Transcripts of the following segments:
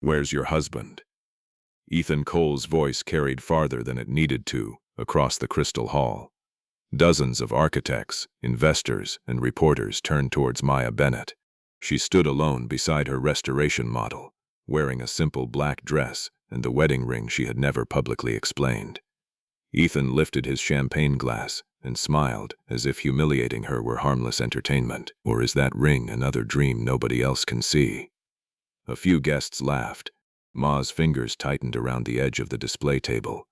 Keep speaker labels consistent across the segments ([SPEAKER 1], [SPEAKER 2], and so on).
[SPEAKER 1] Where's your husband?" Ethan Cole's voice carried farther than it needed to, across the Crystal Hall. Dozens of architects, investors, and reporters turned towards Maya Bennett. She stood alone beside her restoration model, wearing a simple black dress and the wedding ring she had never publicly explained. Ethan lifted his champagne glass and smiled, as if humiliating her were harmless entertainment. Or is that ring another dream nobody else can see? A few guests laughed. Ma's fingers tightened around the edge of the display table.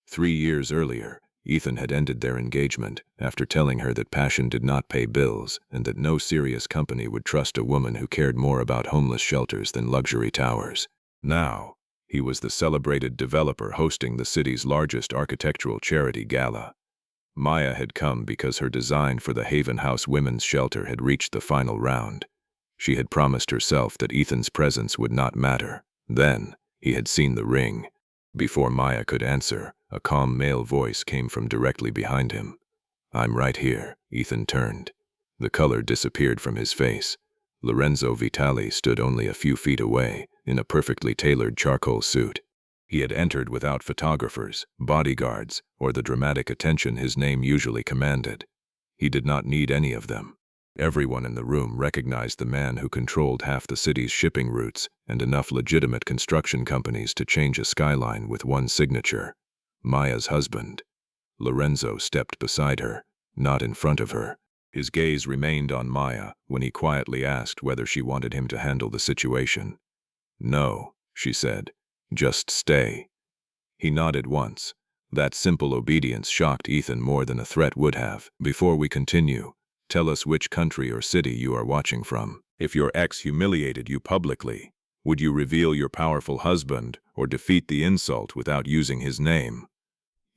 [SPEAKER 1] 3 years earlier, Ethan had ended their engagement after telling her that passion did not pay bills and that no serious company would trust a woman who cared more about homeless shelters than luxury towers. Now, he was the celebrated developer hosting the city's largest architectural charity gala. Maya had come because her design for the Haven House Women's Shelter had reached the final round. She had promised herself that Ethan's presence would not matter. Then, he had seen the ring. Before Maya could answer, a calm male voice came from directly behind him. "I'm right here." Ethan turned. The color disappeared from his face. Lorenzo Vitali stood only a few feet away, in a perfectly tailored charcoal suit. He had entered without photographers, bodyguards, or the dramatic attention his name usually commanded. He did not need any of them. Everyone in the room recognized the man who controlled half the city's shipping routes and enough legitimate construction companies to change a skyline with one signature. Maya's husband. Lorenzo stepped beside her, not in front of her. His gaze remained on Maya when he quietly asked whether she wanted him to handle the situation. "No," she said. "Just stay." He nodded once. That simple obedience shocked Ethan more than a threat would have. "Before we continue, tell us which country or city you are watching from. If your ex humiliated you publicly, would you reveal your powerful husband or defeat the insult without using his name?"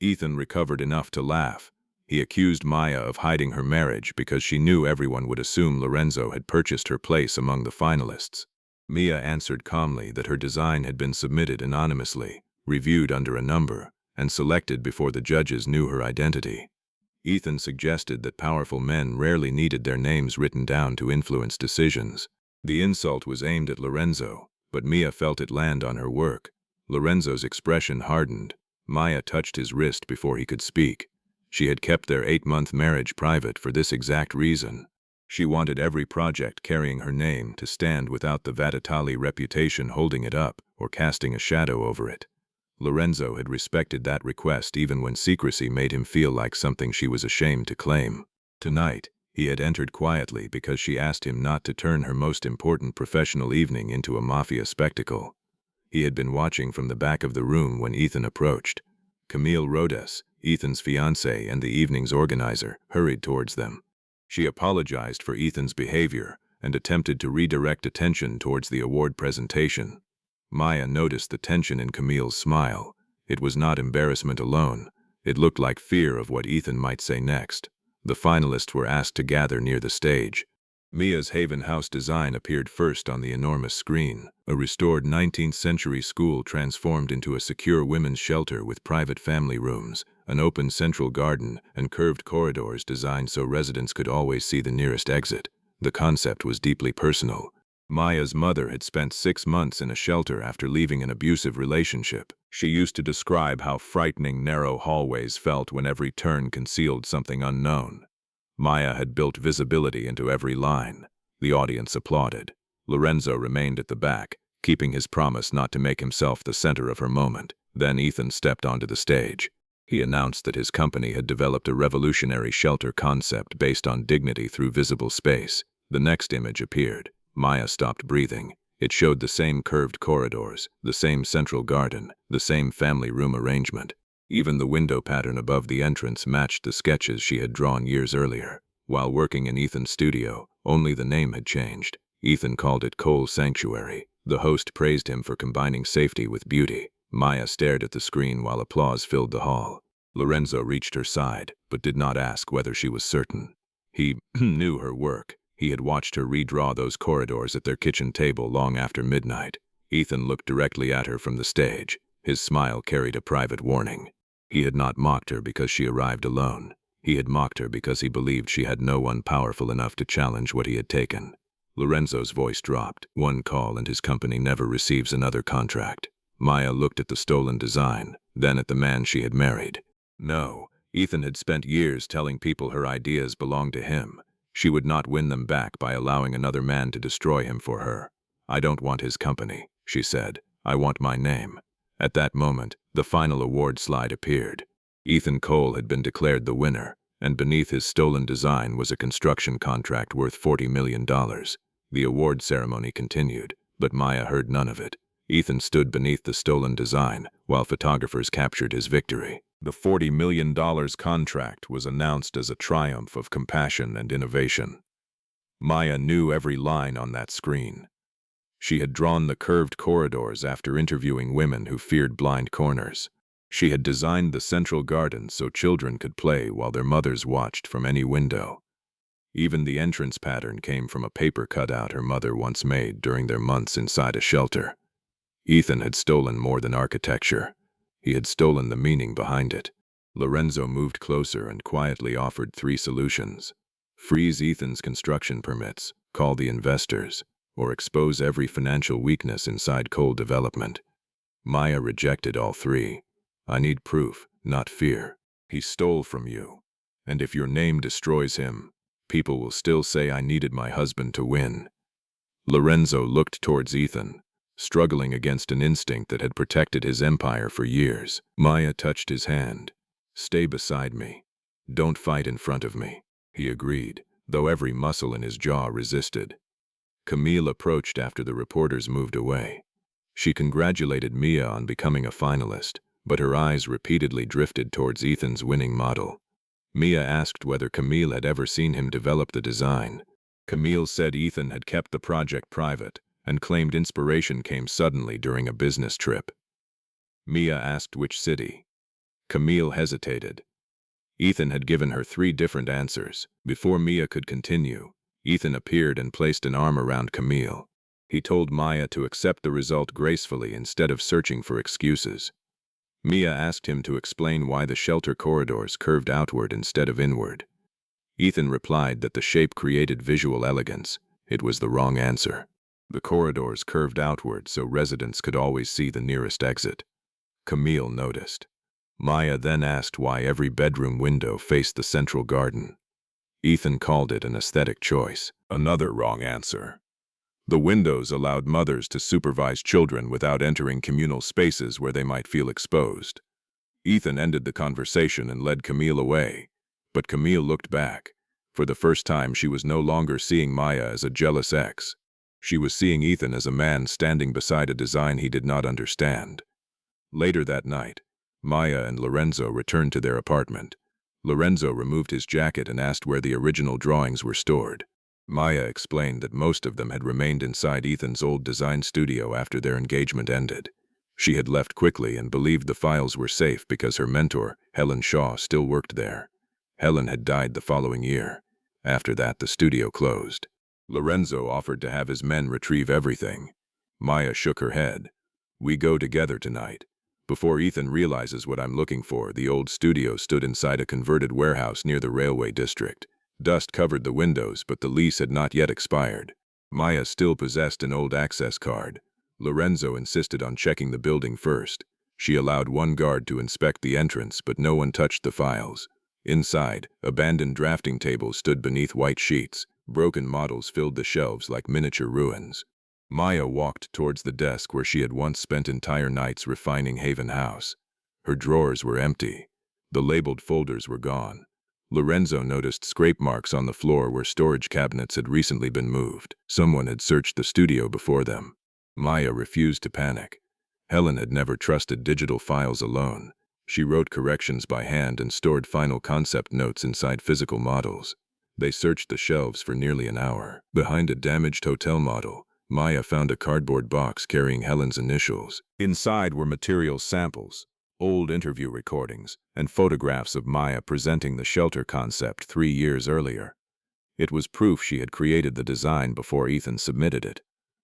[SPEAKER 1] Ethan recovered enough to laugh. He accused Maya of hiding her marriage because she knew everyone would assume Lorenzo had purchased her place among the finalists. Mia answered calmly that her design had been submitted anonymously, reviewed under a number, and selected before the judges knew her identity. Ethan suggested that powerful men rarely needed their names written down to influence decisions. The insult was aimed at Lorenzo, but Mia felt it land on her work. Lorenzo's expression hardened. Maya touched his wrist before he could speak. She had kept their 8-month marriage private for this exact reason. She wanted every project carrying her name to stand without the Vitali reputation holding it up or casting a shadow over it. Lorenzo had respected that request even when secrecy made him feel like something she was ashamed to claim. Tonight, he had entered quietly because she asked him not to turn her most important professional evening into a mafia spectacle. He had been watching from the back of the room when Ethan approached. Camille Rodes, Ethan's fiancée and the evening's organizer, hurried towards them. She apologized for Ethan's behavior and attempted to redirect attention towards the award presentation. Maya noticed the tension in Camille's smile. It was not embarrassment alone. It looked like fear of what Ethan might say next. The finalists were asked to gather near the stage. Mia's Haven House design appeared first on the enormous screen. A restored 19th-century school transformed into a secure women's shelter with private family rooms, an open central garden, and curved corridors designed so residents could always see the nearest exit. The concept was deeply personal. Maya's mother had spent 6 months in a shelter after leaving an abusive relationship. She used to describe how frightening narrow hallways felt when every turn concealed something unknown. Maya had built visibility into every line. The audience applauded. Lorenzo remained at the back, keeping his promise not to make himself the center of her moment. Then Ethan stepped onto the stage. He announced that his company had developed a revolutionary shelter concept based on dignity through visible space. The next image appeared. Maya stopped breathing. It showed the same curved corridors, the same central garden, the same family room arrangement. Even the window pattern above the entrance matched the sketches she had drawn years earlier. While working in Ethan's studio, only the name had changed. Ethan called it Cole Sanctuary. The host praised him for combining safety with beauty. Maya stared at the screen while applause filled the hall. Lorenzo reached her side, but did not ask whether she was certain. He knew her work. He had watched her redraw those corridors at their kitchen table long after midnight. Ethan looked directly at her from the stage. His smile carried a private warning. He had not mocked her because she arrived alone. He had mocked her because he believed she had no one powerful enough to challenge what he had taken. Lorenzo's voice dropped. One call and his company never receives another contract. Maya looked at the stolen design, then at the man she had married. No, Ethan had spent years telling people her ideas belonged to him. She would not win them back by allowing another man to destroy him for her. "I don't want his company," she said. "I want my name." At that moment, the final award slide appeared. Ethan Cole had been declared the winner, and beneath his stolen design was a construction contract worth $40 million. The award ceremony continued, but Maya heard none of it. Ethan stood beneath the stolen design, while photographers captured his victory. The $40 million contract was announced as a triumph of compassion and innovation. Maya knew every line on that screen. She had drawn the curved corridors after interviewing women who feared blind corners. She had designed the central garden so children could play while their mothers watched from any window. Even the entrance pattern came from a paper cutout her mother once made during their months inside a shelter. Ethan had stolen more than architecture. He had stolen the meaning behind it. Lorenzo moved closer and quietly offered 3 solutions. Freeze Ethan's construction permits, call the investors, or expose every financial weakness inside Cole Development. Maya rejected all 3. "I need proof, not fear. He stole from you. And if your name destroys him, people will still say I needed my husband to win." Lorenzo looked towards Ethan, struggling against an instinct that had protected his empire for years. Maya touched his hand. "Stay beside me. Don't fight in front of me." He agreed, though every muscle in his jaw resisted. Camille approached after the reporters moved away. She congratulated Mia on becoming a finalist, but her eyes repeatedly drifted towards Ethan's winning model. Mia asked whether Camille had ever seen him develop the design. Camille said Ethan had kept the project private and claimed inspiration came suddenly during a business trip. Mia asked which city. Camille hesitated. Ethan had given her 3 different answers. Before Mia could continue, Ethan appeared and placed an arm around Camille. He told Maya to accept the result gracefully instead of searching for excuses. Mia asked him to explain why the shelter corridors curved outward instead of inward. Ethan replied that the shape created visual elegance. It was the wrong answer. The corridors curved outward so residents could always see the nearest exit. Camille noticed. Maya then asked why every bedroom window faced the central garden. Ethan called it an aesthetic choice. Another wrong answer. The windows allowed mothers to supervise children without entering communal spaces where they might feel exposed. Ethan ended the conversation and led Camille away, but Camille looked back. For the first time, she was no longer seeing Maya as a jealous ex. She was seeing Ethan as a man standing beside a design he did not understand. Later that night, Maya and Lorenzo returned to their apartment. Lorenzo removed his jacket and asked where the original drawings were stored. Maya explained that most of them had remained inside Ethan's old design studio after their engagement ended. She had left quickly and believed the files were safe because her mentor, Helen Shaw, still worked there. Helen had died the following year. After that, the studio closed. Lorenzo offered to have his men retrieve everything. Maya shook her head. "We go together tonight. Before Ethan realizes what I'm looking for, the old studio stood inside a converted warehouse near the railway district. Dust covered the windows, but the lease had not yet expired. Maya still possessed an old access card. Lorenzo insisted on checking the building first. She allowed 1 guard to inspect the entrance, but no one touched the files. Inside, abandoned drafting tables stood beneath white sheets. Broken models filled the shelves like miniature ruins. Maya walked towards the desk where she had once spent entire nights refining Haven House. Her drawers were empty. The labeled folders were gone. Lorenzo noticed scrape marks on the floor where storage cabinets had recently been moved. Someone had searched the studio before them. Maya refused to panic. Helen had never trusted digital files alone. She wrote corrections by hand and stored final concept notes inside physical models. They searched the shelves for nearly an hour. Behind a damaged hotel model, Maya found a cardboard box carrying Helen's initials. Inside were material samples, old interview recordings, and photographs of Maya presenting the shelter concept 3 years earlier. It was proof she had created the design before Ethan submitted it,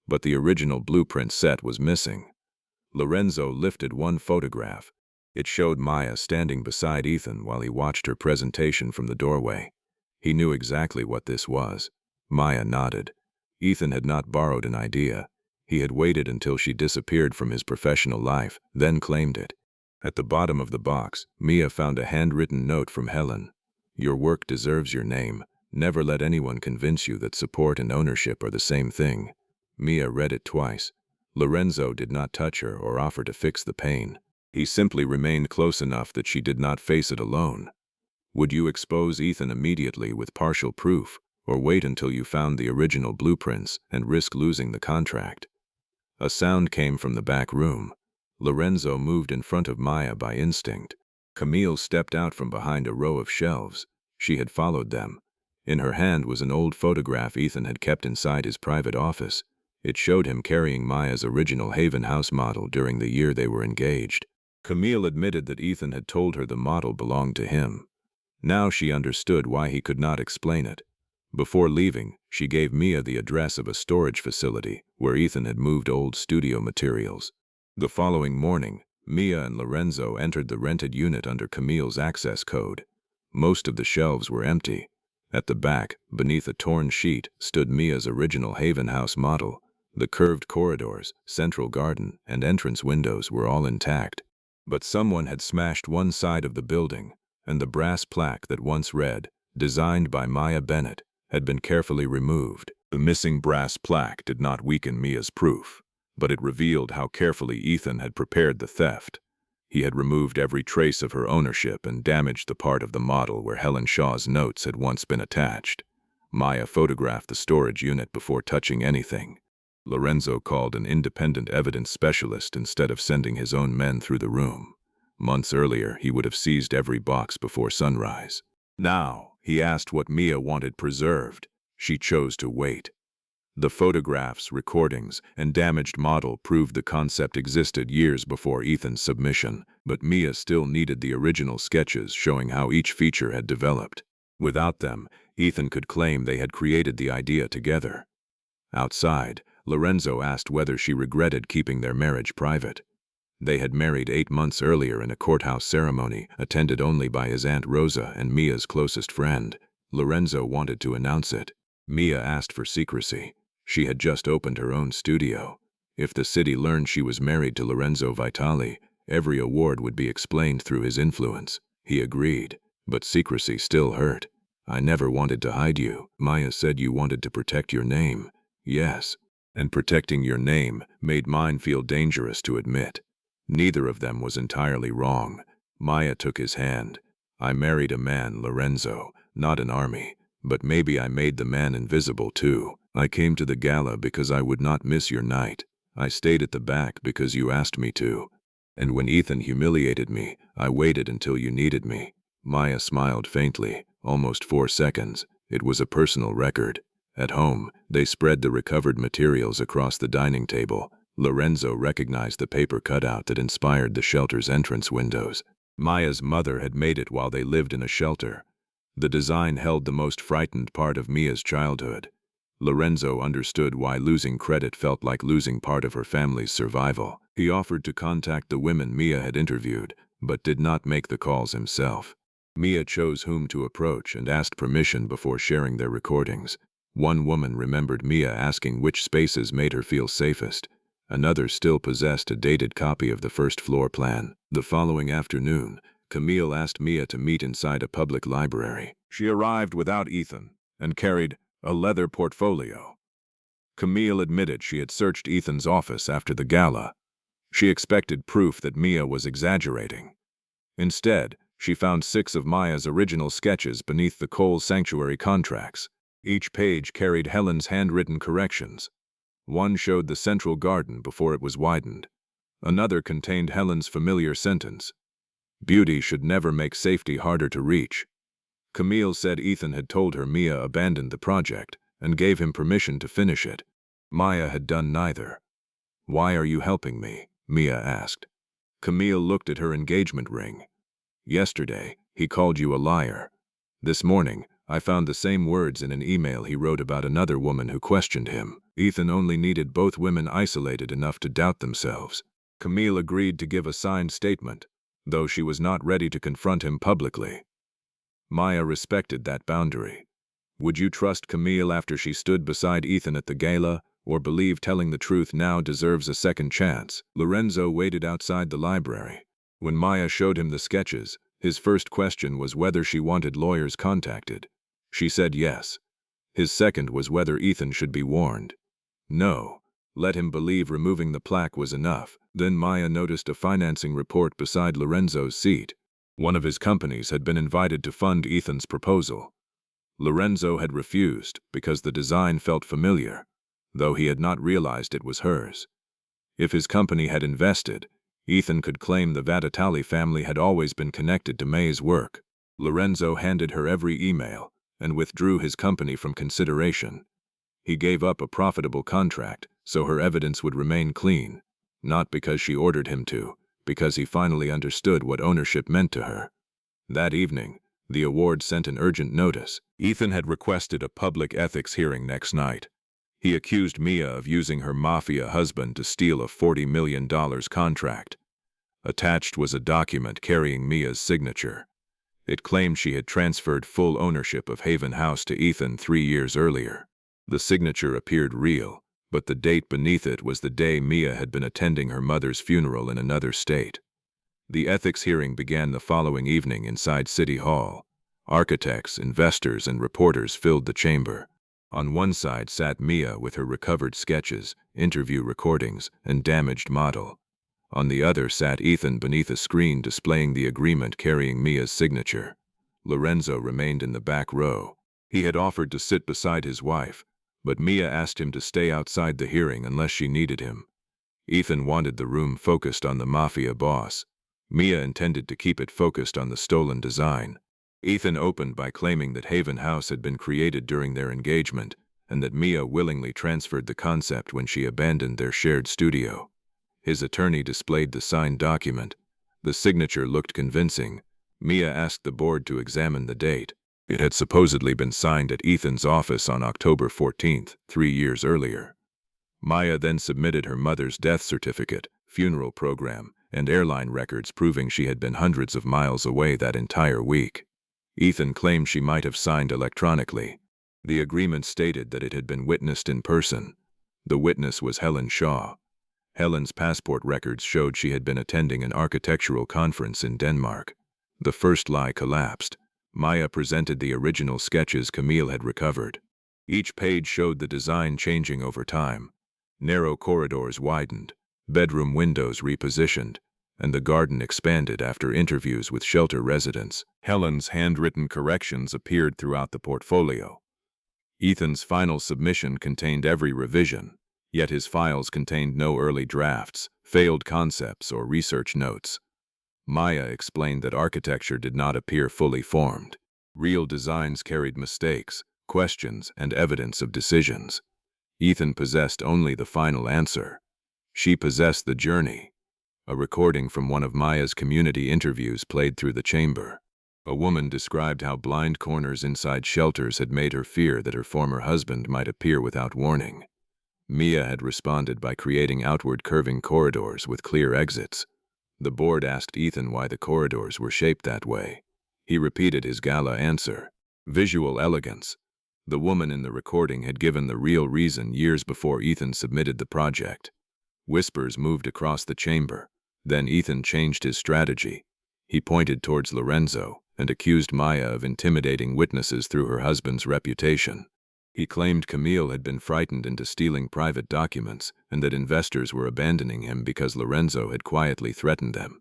[SPEAKER 1] but the original blueprint set was missing. Lorenzo lifted one photograph. It showed Maya standing beside Ethan while he watched her presentation from the doorway. He knew exactly what this was. Maya nodded. Ethan had not borrowed an idea. He had waited until she disappeared from his professional life, then claimed it. At the bottom of the box, Mia found a handwritten note from Helen. "Your work deserves your name. Never let anyone convince you that support and ownership are the same thing." Mia read it twice. Lorenzo did not touch her or offer to fix the pain. He simply remained close enough that she did not face it alone. Would you expose Ethan immediately with partial proof, or wait until you found the original blueprints and risk losing the contract? A sound came from the back room. Lorenzo moved in front of Maya by instinct. Camille stepped out from behind a row of shelves. She had followed them. In her hand was an old photograph Ethan had kept inside his private office. It showed him carrying Maya's original Haven House model during the year they were engaged. Camille admitted that Ethan had told her the model belonged to him. Now she understood why he could not explain it. Before leaving, she gave Mia the address of a storage facility where Ethan had moved old studio materials. The following morning, Mia and Lorenzo entered the rented unit under Camille's access code. Most of the shelves were empty. At the back, beneath a torn sheet, stood Mia's original Haven House model. The curved corridors, central garden, and entrance windows were all intact. But someone had smashed one side of the building, and the brass plaque that once read, "Designed by Maya Bennett," had been carefully removed. The missing brass plaque did not weaken Mia's proof, but it revealed how carefully Ethan had prepared the theft. He had removed every trace of her ownership and damaged the part of the model where Helen Shaw's notes had once been attached. Maya photographed the storage unit before touching anything. Lorenzo called an independent evidence specialist instead of sending his own men through the room. Months earlier, he would have seized every box before sunrise. Now, he asked what Mia wanted preserved. She chose to wait. The photographs, recordings, and damaged model proved the concept existed years before Ethan's submission, but Mia still needed the original sketches showing how each feature had developed. Without them, Ethan could claim they had created the idea together. Outside, Lorenzo asked whether she regretted keeping their marriage private. They had married 8 months earlier in a courthouse ceremony, attended only by his Aunt Rosa and Mia's closest friend. Lorenzo wanted to announce it. Mia asked for secrecy. She had just opened her own studio. If the city learned she was married to Lorenzo Vitali, every award would be explained through his influence. He agreed, but secrecy still hurt. "I never wanted to hide you. Maya said you wanted to protect your name." "Yes, and protecting your name made mine feel dangerous to admit." Neither of them was entirely wrong. Maya took his hand. "I married a man, Lorenzo, not an army. But maybe I made the man invisible too. I came to the gala because I would not miss your night. I stayed at the back because you asked me to. And when Ethan humiliated me, I waited until you needed me." Maya smiled faintly, almost 4 seconds. It was a personal record. At home, they spread the recovered materials across the dining table. Lorenzo recognized the paper cutout that inspired the shelter's entrance windows. Maya's mother had made it while they lived in a shelter. The design held the most frightened part of Mia's childhood. Lorenzo understood why losing credit felt like losing part of her family's survival. He offered to contact the women Mia had interviewed, but did not make the calls himself. Mia chose whom to approach and asked permission before sharing their recordings. One woman remembered Mia asking which spaces made her feel safest. Another still possessed a dated copy of the first floor plan. The following afternoon, Camille asked Mia to meet inside a public library. She arrived without Ethan and carried a leather portfolio. Camille admitted she had searched Ethan's office after the gala. She expected proof that Mia was exaggerating. Instead, she found 6 of Maya's original sketches beneath the Cole Sanctuary contracts. Each page carried Helen's handwritten corrections. One showed the central garden before it was widened. Another contained Helen's familiar sentence, "Beauty should never make safety harder to reach." Camille said Ethan had told her Mia abandoned the project and gave him permission to finish it. Maya had done neither. "Why are you helping me?" Mia asked. Camille looked at her engagement ring. "Yesterday, he called you a liar. This morning, I found the same words in an email he wrote about another woman who questioned him. Ethan only needed both women isolated enough to doubt themselves." Camille agreed to give a signed statement, though she was not ready to confront him publicly. Maya respected that boundary. Would you trust Camille after she stood beside Ethan at the gala, or believe telling the truth now deserves a second chance? Lorenzo waited outside the library. When Maya showed him the sketches, his first question was whether she wanted lawyers contacted. She said yes. His second was whether Ethan should be warned. No. Let him believe removing the plaque was enough. Then Maya noticed a financing report beside Lorenzo's seat. One of his companies had been invited to fund Ethan's proposal. Lorenzo had refused because the design felt familiar, though he had not realized it was hers. If his company had invested, Ethan could claim the Vatitali family had always been connected to May's work. Lorenzo handed her every email and withdrew his company from consideration. He gave up a profitable contract so her evidence would remain clean, not because she ordered him to, because he finally understood what ownership meant to her. That evening, the award sent an urgent notice. Ethan had requested a public ethics hearing next night. He accused Mia of using her mafia husband to steal a $40 million contract. Attached was a document carrying Mia's signature. It claimed she had transferred full ownership of Haven House to Ethan 3 years earlier. The signature appeared real, but the date beneath it was the day Mia had been attending her mother's funeral in another state. The ethics hearing began the following evening inside City Hall. Architects, investors, and reporters filled the chamber. On one side sat Mia with her recovered sketches, interview recordings, and damaged model. On the other sat Ethan beneath a screen displaying the agreement carrying Mia's signature. Lorenzo remained in the back row. He had offered to sit beside his wife, but Mia asked him to stay outside the hearing unless she needed him. Ethan wanted the room focused on the mafia boss. Mia intended to keep it focused on the stolen design. Ethan opened by claiming that Haven House had been created during their engagement, and that Mia willingly transferred the concept when she abandoned their shared studio. His attorney displayed the signed document. The signature looked convincing. Mia asked the board to examine the date. It had supposedly been signed at Ethan's office on October 14th, 3 years earlier. Maya then submitted her mother's death certificate, funeral program, and airline records proving she had been hundreds of miles away that entire week. Ethan claimed she might have signed electronically. The agreement stated that it had been witnessed in person. The witness was Helen Shaw. Helen's passport records showed she had been attending an architectural conference in Denmark. The first lie collapsed. Maya presented the original sketches Camille had recovered. Each page showed the design changing over time. Narrow corridors widened, bedroom windows repositioned, and the garden expanded after interviews with shelter residents. Helen's handwritten corrections appeared throughout the portfolio. Ethan's final submission contained every revision, yet his files contained no early drafts, failed concepts, or research notes. Maya explained that architecture did not appear fully formed. Real designs carried mistakes, questions, and evidence of decisions. Ethan possessed only the final answer. She possessed the journey. A recording from one of Maya's community interviews played through the chamber. A woman described how blind corners inside shelters had made her fear that her former husband might appear without warning. Mia had responded by creating outward curving corridors with clear exits. The board asked Ethan why the corridors were shaped that way. He repeated his gala answer: visual elegance. The woman in the recording had given the real reason years before Ethan submitted the project. Whispers moved across the chamber. Then Ethan changed his strategy. He pointed towards Lorenzo and accused Maya of intimidating witnesses through her husband's reputation. He claimed Camille had been frightened into stealing private documents and that investors were abandoning him because Lorenzo had quietly threatened them.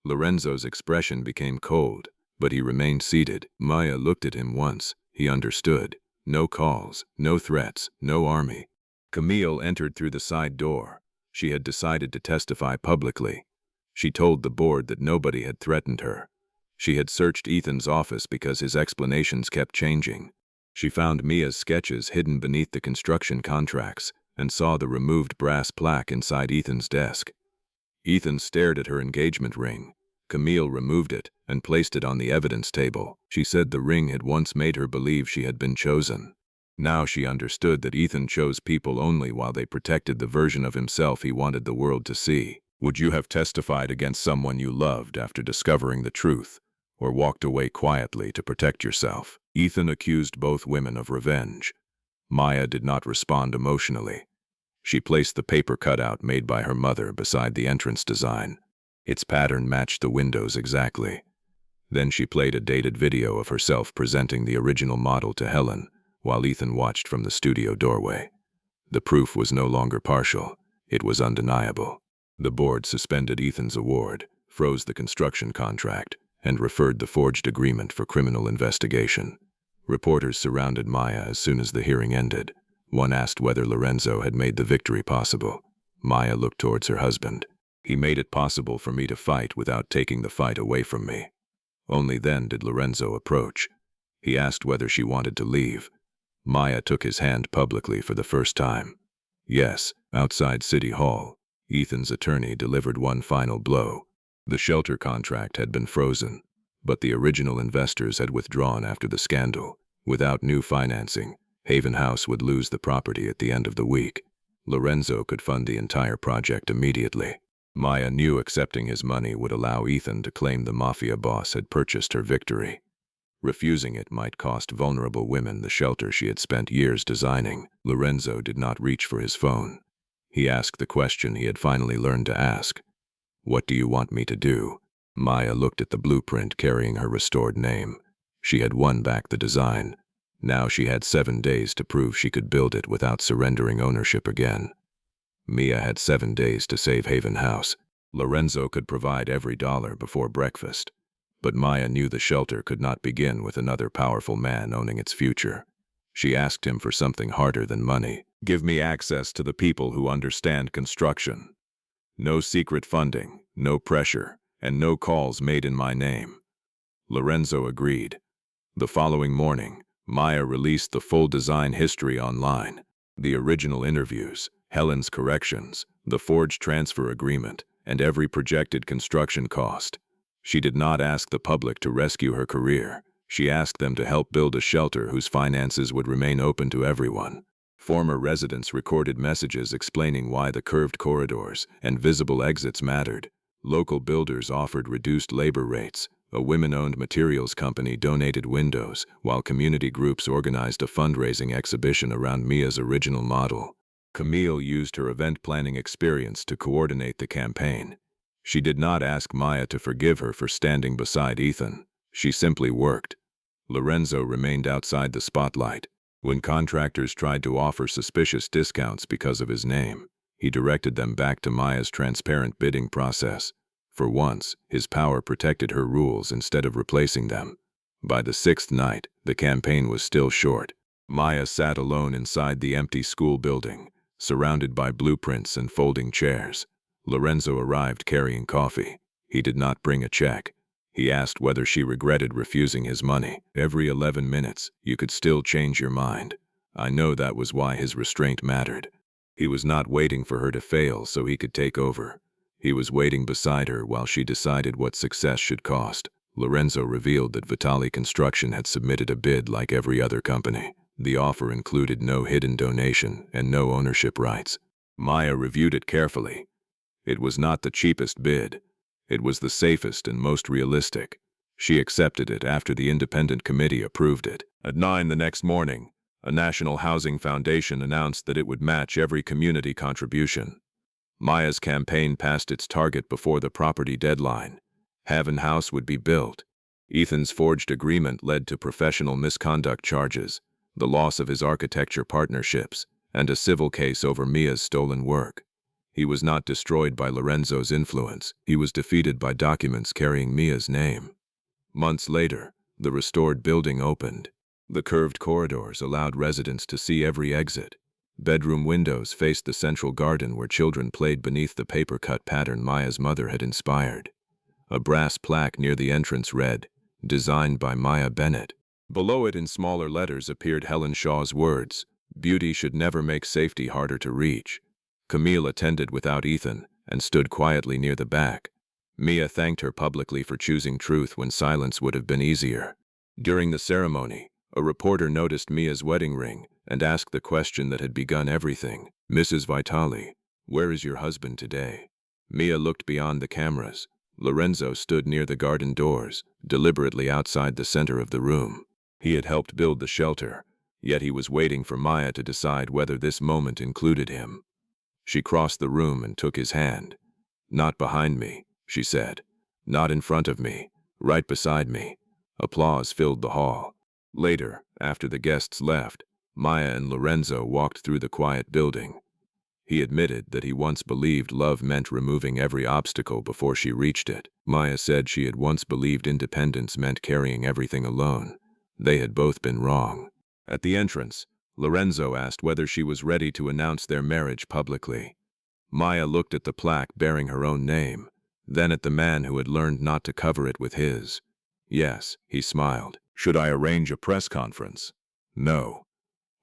[SPEAKER 1] Lorenzo's expression became cold, but he remained seated. Maya looked at him once. He understood. No calls, no threats, no army. Camille entered through the side door. She had decided to testify publicly. She told the board that nobody had threatened her. She had searched Ethan's office because his explanations kept changing. She found Mia's sketches hidden beneath the construction contracts and saw the removed brass plaque inside Ethan's desk. Ethan stared at her engagement ring. Camille removed it and placed it on the evidence table. She said the ring had once made her believe she had been chosen. Now she understood that Ethan chose people only while they protected the version of himself he wanted the world to see. Would you have testified against someone you loved after discovering the truth? or walked away quietly to protect yourself. Ethan accused both women of revenge. Maya did not respond emotionally. She placed the paper cutout made by her mother beside the entrance design. Its pattern matched the windows exactly. Then she played a dated video of herself presenting the original model to Helen, while Ethan watched from the studio doorway. The proof was no longer partial. It was undeniable. The board suspended Ethan's award, froze the construction contract, and referred the forged agreement for criminal investigation. Reporters surrounded Maya as soon as the hearing ended. One asked whether Lorenzo had made the victory possible. Maya looked towards her husband. He made it possible for me to fight without taking the fight away from me. Only then did Lorenzo approach. He asked whether she wanted to leave. Maya took his hand publicly for the first time. Yes, outside City Hall, Ethan's attorney delivered one final blow. The shelter contract had been frozen, but the original investors had withdrawn after the scandal. Without new financing, Haven House would lose the property at the end of the week. Lorenzo could fund the entire project immediately. Maya knew accepting his money would allow Ethan to claim the Mafia boss had purchased her victory. Refusing it might cost vulnerable women the shelter she had spent years designing. Lorenzo did not reach for his phone. He asked the question he had finally learned to ask. "What do you want me to do?" Maya looked at the blueprint carrying her restored name. She had won back the design. Now she had 7 days to prove she could build it without surrendering ownership again. Mia had 7 days to save Haven House. Lorenzo could provide every dollar before breakfast. But Maya knew the shelter could not begin with another powerful man owning its future. She asked him for something harder than money. "Give me access to the people who understand construction. No secret funding, no pressure, and no calls made in my name." Lorenzo agreed. The following morning, Maya released the full design history online. The original interviews, Helen's corrections, the forged transfer agreement, and every projected construction cost. She did not ask the public to rescue her career. She asked them to help build a shelter whose finances would remain open to everyone. Former residents recorded messages explaining why the curved corridors and visible exits mattered. Local builders offered reduced labor rates. A women-owned materials company donated windows, while community groups organized a fundraising exhibition around Mia's original model. Camille used her event planning experience to coordinate the campaign. She did not ask Maya to forgive her for standing beside Ethan. She simply worked. Lorenzo remained outside the spotlight. When contractors tried to offer suspicious discounts because of his name, he directed them back to Maya's transparent bidding process. For once, his power protected her rules instead of replacing them. By the 6th night, the campaign was still short. Maya sat alone inside the empty school building, surrounded by blueprints and folding chairs. Lorenzo arrived carrying coffee. He did not bring a check. He asked whether she regretted refusing his money. "Every 11 minutes, you could still change your mind." I know that was why his restraint mattered. He was not waiting for her to fail so he could take over. He was waiting beside her while she decided what success should cost. Lorenzo revealed that Vitali Construction had submitted a bid like every other company. The offer included no hidden donation and no ownership rights. Maya reviewed it carefully. It was not the cheapest bid. It was the safest and most realistic. She accepted it after the independent committee approved it. At 9 the next morning, a National Housing Foundation announced that it would match every community contribution. Maya's campaign passed its target before the property deadline. Haven House would be built. Ethan's forged agreement led to professional misconduct charges, the loss of his architecture partnerships, and a civil case over Mia's stolen work. He was not destroyed by Lorenzo's influence. He was defeated by documents carrying Mia's name. Months later, the restored building opened. The curved corridors allowed residents to see every exit. Bedroom windows faced the central garden where children played beneath the paper-cut pattern Maya's mother had inspired. A brass plaque near the entrance read, "Designed by Maya Bennett." Below it in smaller letters appeared Helen Shaw's words, "Beauty should never make safety harder to reach." Camille attended without Ethan and stood quietly near the back. Mia thanked her publicly for choosing truth when silence would have been easier. During the ceremony, a reporter noticed Mia's wedding ring and asked the question that had begun everything. "Mrs. Vitali, where is your husband today?" Mia looked beyond the cameras. Lorenzo stood near the garden doors, deliberately outside the center of the room. He had helped build the shelter, yet he was waiting for Maya to decide whether this moment included him. She crossed the room and took his hand. "Not behind me," she said. "Not in front of me. Right beside me." Applause filled the hall. Later, after the guests left, Maya and Lorenzo walked through the quiet building. He admitted that he once believed love meant removing every obstacle before she reached it. Maya said she had once believed independence meant carrying everything alone. They had both been wrong. At the entrance, Lorenzo asked whether she was ready to announce their marriage publicly. Maya looked at the plaque bearing her own name, then at the man who had learned not to cover it with his. "Yes," he smiled. "Should I arrange a press conference?" "No.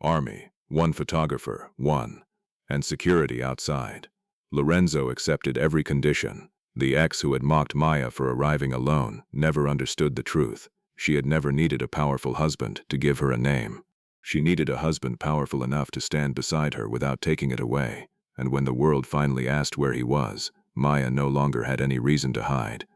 [SPEAKER 1] Army, one photographer, one, and security outside." Lorenzo accepted every condition. The ex who had mocked Maya for arriving alone never understood the truth. She had never needed a powerful husband to give her a name. She needed a husband powerful enough to stand beside her without taking it away. And when the world finally asked where he was, Maya no longer had any reason to hide.